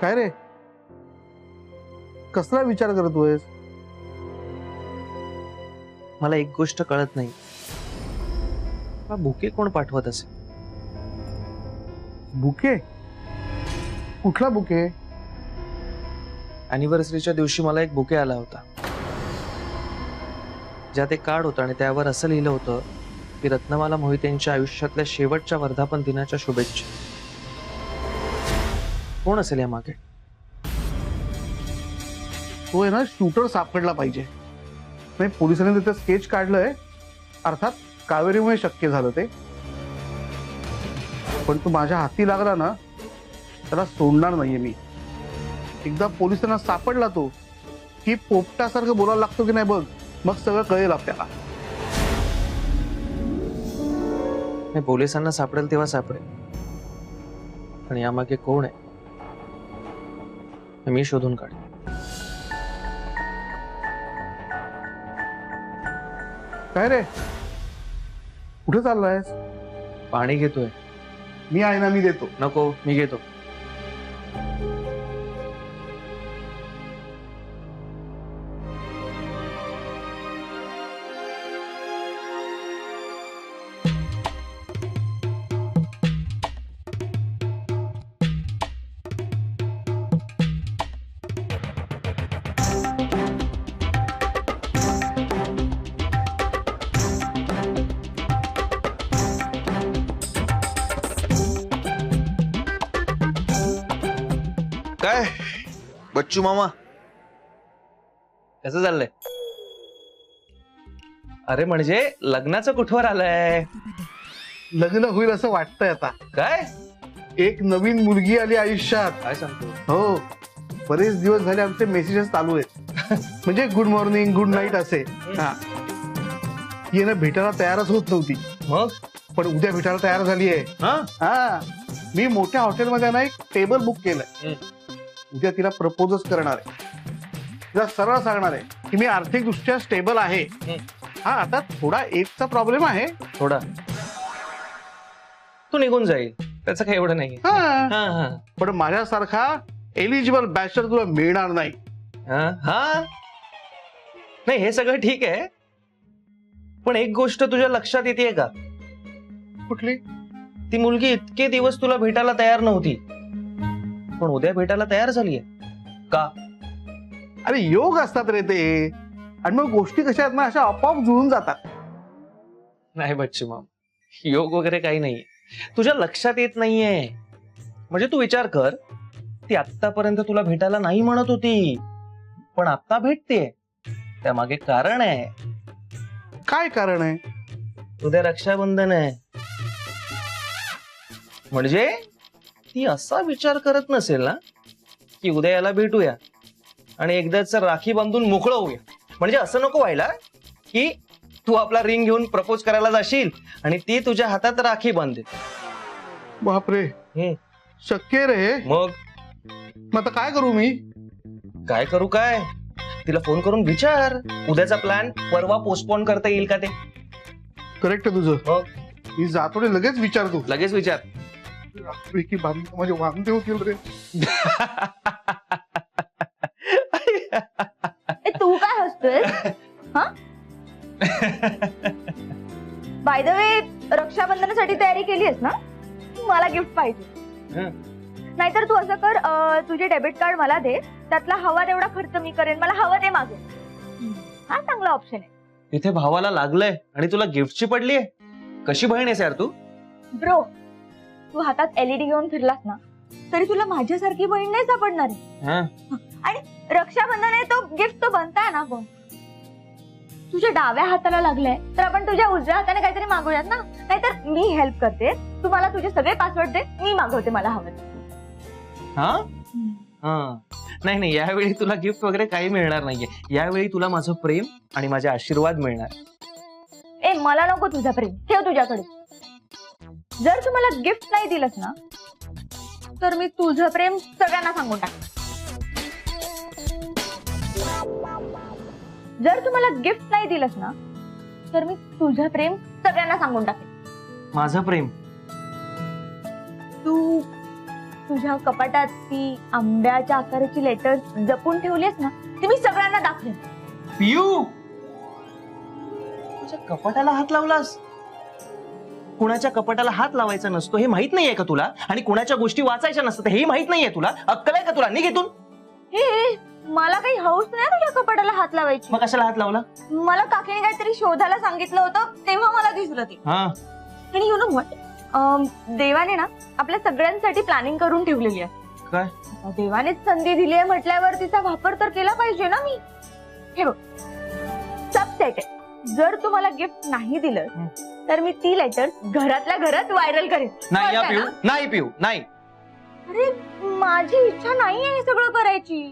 काय रे, कसला विचार करतोयस? मला एक गोष्ट कळत नाही, हा बुके कोण पाठवत असेल? बुके? कुठला बुके? अॅनिव्हर्सरीच्या दिवशी मला एक बुके आला होता, ज्यात एक कार्ड होतं आणि त्यावर असं लिहिलं होतं की रत्नमाला मोहितेंच्या आयुष्यातल्या शेवटच्या वर्धापन दिनाच्या शुभेच्छा. कोण असेल या मागे? तो आहे ना शूटर सापडला पाहिजे. नाही, पोलिसांनी त्याचं स्केच काढलंय, अर्थात कावेरीमुळे शक्य झालं ते. पण तो माझ्या हाती लागला ना, त्याला सोडणार नाहीये मी. एकदा पोलिसांना सापडला तो की पोपटासारखं बोलायला लागतो की नाही बघ, मग सगळं कळेल आपल्याला. नाही, पोलिसांना सापडेल तेव्हा सापडेल, पण यामागे कोण आहे हे मी शोधून काढेन. काय रे, कुठे चाललायस? पाणी घेतोय. मी आहे ना, मी देतो. नको, मी घेतो. काय बच्चू मामा, कसं चाललंय? अरे म्हणजे लग्नाचं कुठवर आलंय? लग्न होईल असं वाटतंय आता. काय एक नवीन मुलगी आली आयुष्यात. काय सांगतो? हो, बरेच दिवस झाले आमचे मेसेजेस चालू आहेत. म्हणजे गुड मॉर्निंग, गुड नाईट असे. हा, ही ना भेटायला तयारच होत नव्हती, मग पण उद्या भेटायला तयार झाली आहे. हा, मी मोठ्या हॉटेलमध्ये ना एक टेबल बुक केलंय. उद्या तिला प्रपोजच करणार आहे. तिला सरळ सांगणार आहे की मी आर्थिक दृष्ट्या स्टेबल आहे. हा, आता थोडा एजचा प्रॉब्लेम आहे. थोडा तू निघून जाईल, त्याचं काही एवढं नाही. हा, पण माझ्यासारखा एलिजिबल बॅचलर तुला मिळणार नाही. नाही, हे सगळं ठीक आहे, पण एक गोष्ट तुझ्या लक्षात येते का? कुठली? ती मुलगी इतके दिवस तुला भेटायला तयार नव्हती, पण उद्या भेटायला तयार झालीये का? अरे योग असतात रे ते, आणि मग गोष्टी कशा आहेत ना, अशा आपोआप जुळून जातात. नाही बच्चू माम, योग वगैरे काही नाहीये, तुझ्या लक्षात येत नाहीये. म्हणजे तू विचार कर, ती आत्तापर्यंत तुला भेटायला नाही म्हणत होती, पण आता भेटते. त्यामागे कारण आहे. काय कारण आहे? उद्या रक्षाबंधन आहे. म्हणजे ती असा विचार करत नसेल ना की उद्या याला भेटूया आणि एकदाच राखी बांधून मोकळं होऊया. म्हणजे असं नको व्हायला की तू आपला रिंग घेऊन प्रपोज करायला जाशील आणि ती तुझ्या हातात राखी बांधेल. बापरे, शक्य रे? मग आता काय करू मी? काय करू काय? तिला फोन करून विचार, उद्याचा प्लॅन परवा पोस्टपोन करता येईल का ते. करेक्ट आहे तुझं. मग मी जातो रे, लगेच विचारतो. लगेच विचार. रात्री बांधून माझे वांदे होतील रे. तू काय हसतोय? बाय द वे, रक्षाबंधनासाठी तयारी केलीस ना? मला गिफ्ट पाहिजे. नाहीतर तू असं कर, तुझे डेबिट कार्ड मला दे, त्यातला हवा तेवढा खर्च मी करेन. मला हवं ते मागे. हा चांगला ऑप्शन आहे. इथे भावाला लागलंय आणि तुला गिफ्टची पडलीये. कशी बहीण आहेस यार तू? ब्रो, तू हातात एलईडी घेऊन फिरलास ना, तरी तुला माझ्यासारखी बहीण नाही सापडणार आहे. आणि रक्षाबंधन आहे, तो गिफ्ट तो बनताय ना. पण तुझ्या डाव्या हाताला लागलाय, तर आपण तुझ्या उजव्या हाताने काहीतरी मागूयात ना. नाहीतर मी हेल्प करते, तू मला तुझे सगळे पासवर्ड दे, मी मागवते मला हवं. नाही नाही, यावेळी तुला गिफ्ट वगैरे काही मिळणार नाहीये. यावेळी तुला माझं प्रेम आणि माझे आशीर्वाद मिळणार. ए, मला नको तुझं प्रेम, ठेव तुझ्याकडे. जर तू मला गिफ्ट नाही दिलंस ना, तर मी तुझं प्रेम सगळ्यांना सांगून टाक. जर तू मला गिफ्ट नाही दिलंस ना, तर मी तुझं प्रेम सगळ्यांना सांगून टाकेन. माझं प्रेम? तू तुझ्या कपाटात ती आंब्याच्या आकाराची लेटर्स जपून ठेवलीस ना ती मी सगळ्यांना दाखवेन. पियू, तुझ्या कपाटाला हात लावलास? कुणाच्या कपाटाला हात लावायचा नसतो हे माहित नाहीये का तुला? आणि कुणाच्या गोष्टी वाचायच्या नसतात हेही माहित नाहीये तुला? अक्कल आहे का तुला? निघ इथून. हे मला काही हौस नाही तुझ्या कपाटाला हात लावायची. मग कशाला हात लावला? मला काकीने काहीतरी शोधायला सांगितलं होतं तेव्हा मला दिसलं ते. हा, आणि यु नो व्हॉट, देवाने ना आपल्या सगळ्यांसाठी प्लॅनिंग करून ठेवलेली आहे. काय? देवानेच संधी दिली आहे म्हटल्यावर तिचा वापर तर केला पाहिजे ना मी. हे बघ, सबसेट आहे. जर तू मला गिफ्ट नाही दिलं तर मी ती लेटर घरातल्या घरात व्हायरल करेन. नाही या कळतंय पियू, ना? नाही पियू, नाही. अरे माझी इच्छा नाहीये हे सगळं करायची,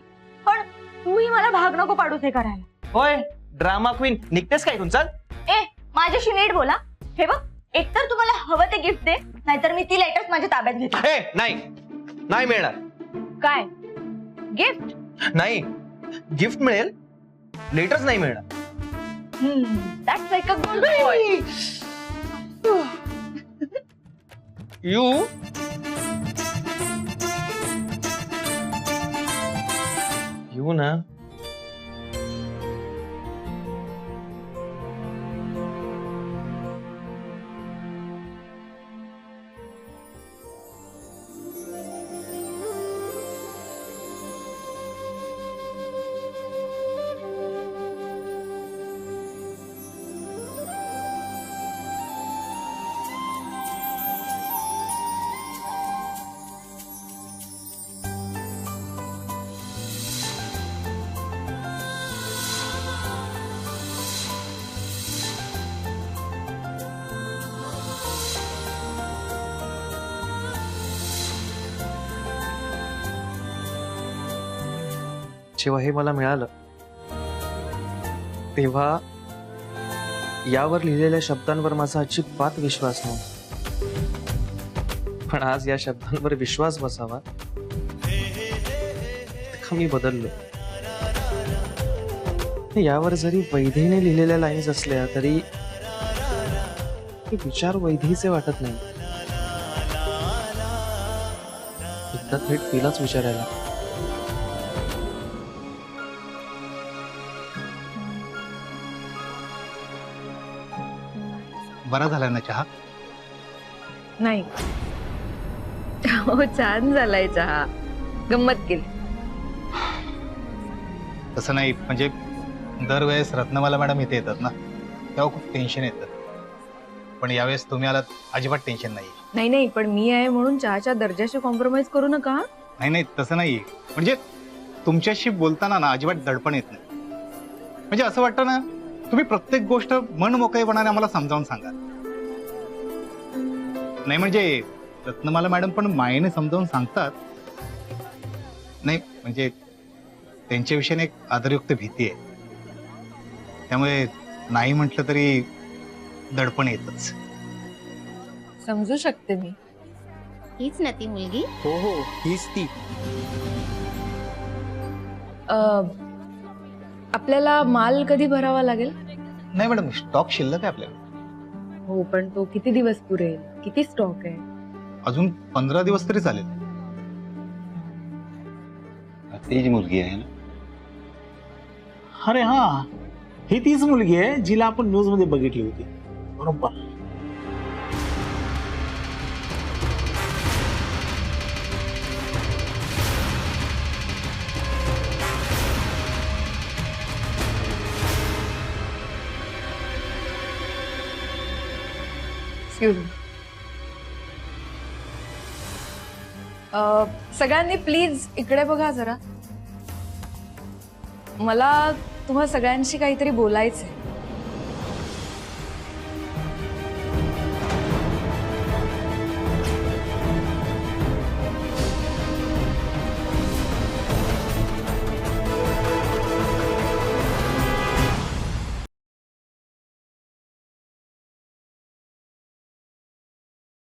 पण तूही मला भाग नको पाडूस हे करायला. होय, ड्रामा क्वीन, निघतेस काय इथून? चल. ए माझ्याशी नीट बोला. हे बघ, एकतर तुम्हाला हवं ते गिफ्ट दे, नाहीतर मी ती लेटर्स माझ्या ताब्यात घेते. ए नाही, नाही मिळणार. काय गिफ्ट? नाही, गिफ्ट मिळेल, लेटर्स नाही मिळणार. That's like a good boy. You you ना, जेव्हा हे मला मिळालं तेव्हा यावर लिहिलेल्या शब्दांवर माझा अजिबात विश्वास नव्हता. पण आज या शब्दांवर विश्वास बसावा इतकं मी बदललो. यावर जरी वैधीने लिहिलेल्या लाईन्स असल्या तरी हे विचार वैधीचे वाटत नाही. एकदा थेट तिलाच विचारायला. बरा झाला ना चहा? नाही हो, छान झालाय चहा, गंमत केली. तसं नाही, म्हणजे दरवेळेस रत्नमाला मॅडम इथे येतात ना तेव्हा खूप टेन्शन येतं, पण यावेळेस तुम्ही आलात अजिबात टेन्शन नाही. नाही नाही, पण मी आहे म्हणून चहाच्या दर्जाशी कॉम्प्रोमाइज करू नका. नाही नाही, तसं नाही, म्हणजे तुमच्याशी बोलताना ना अजिबात दडपण येत नाही. म्हणजे असं वाटतं ना तुम्ही प्रत्येक गोष्ट मन मोकळेपणाने आम्हाला समजावून सांगा. नाही म्हणजे रत्नमाला मॅडम पण मायेने समजावून सांगतात. नाही म्हणजे त्यांच्या विषयाने एक आदरयुक्त भीती आहे, त्यामुळे नाही म्हटलं तरी दडपण येतच. समजू शकते मी. हीच ना ती मुलगी? हो हो, हीच ती. आपल्याला माल कधी भरावा लागेल? नाही मॅडम, स्टॉक शिल्लक आहे आपल्याला. हो, पण तो किती दिवस पुरेल? किती स्टॉक आहे? अजून 15 दिवस तरी चालेल. तीच मुलगी आहे ना? अरे हा, ही तीच मुलगी आहे जिला आपण न्यूज मध्ये बघितली होती. बरोबर. Excuse me. सगळ्यांनी प्लीज इकडे बघा जरा. मला तुम्हा सगळ्यांशी काहीतरी बोलायचंय.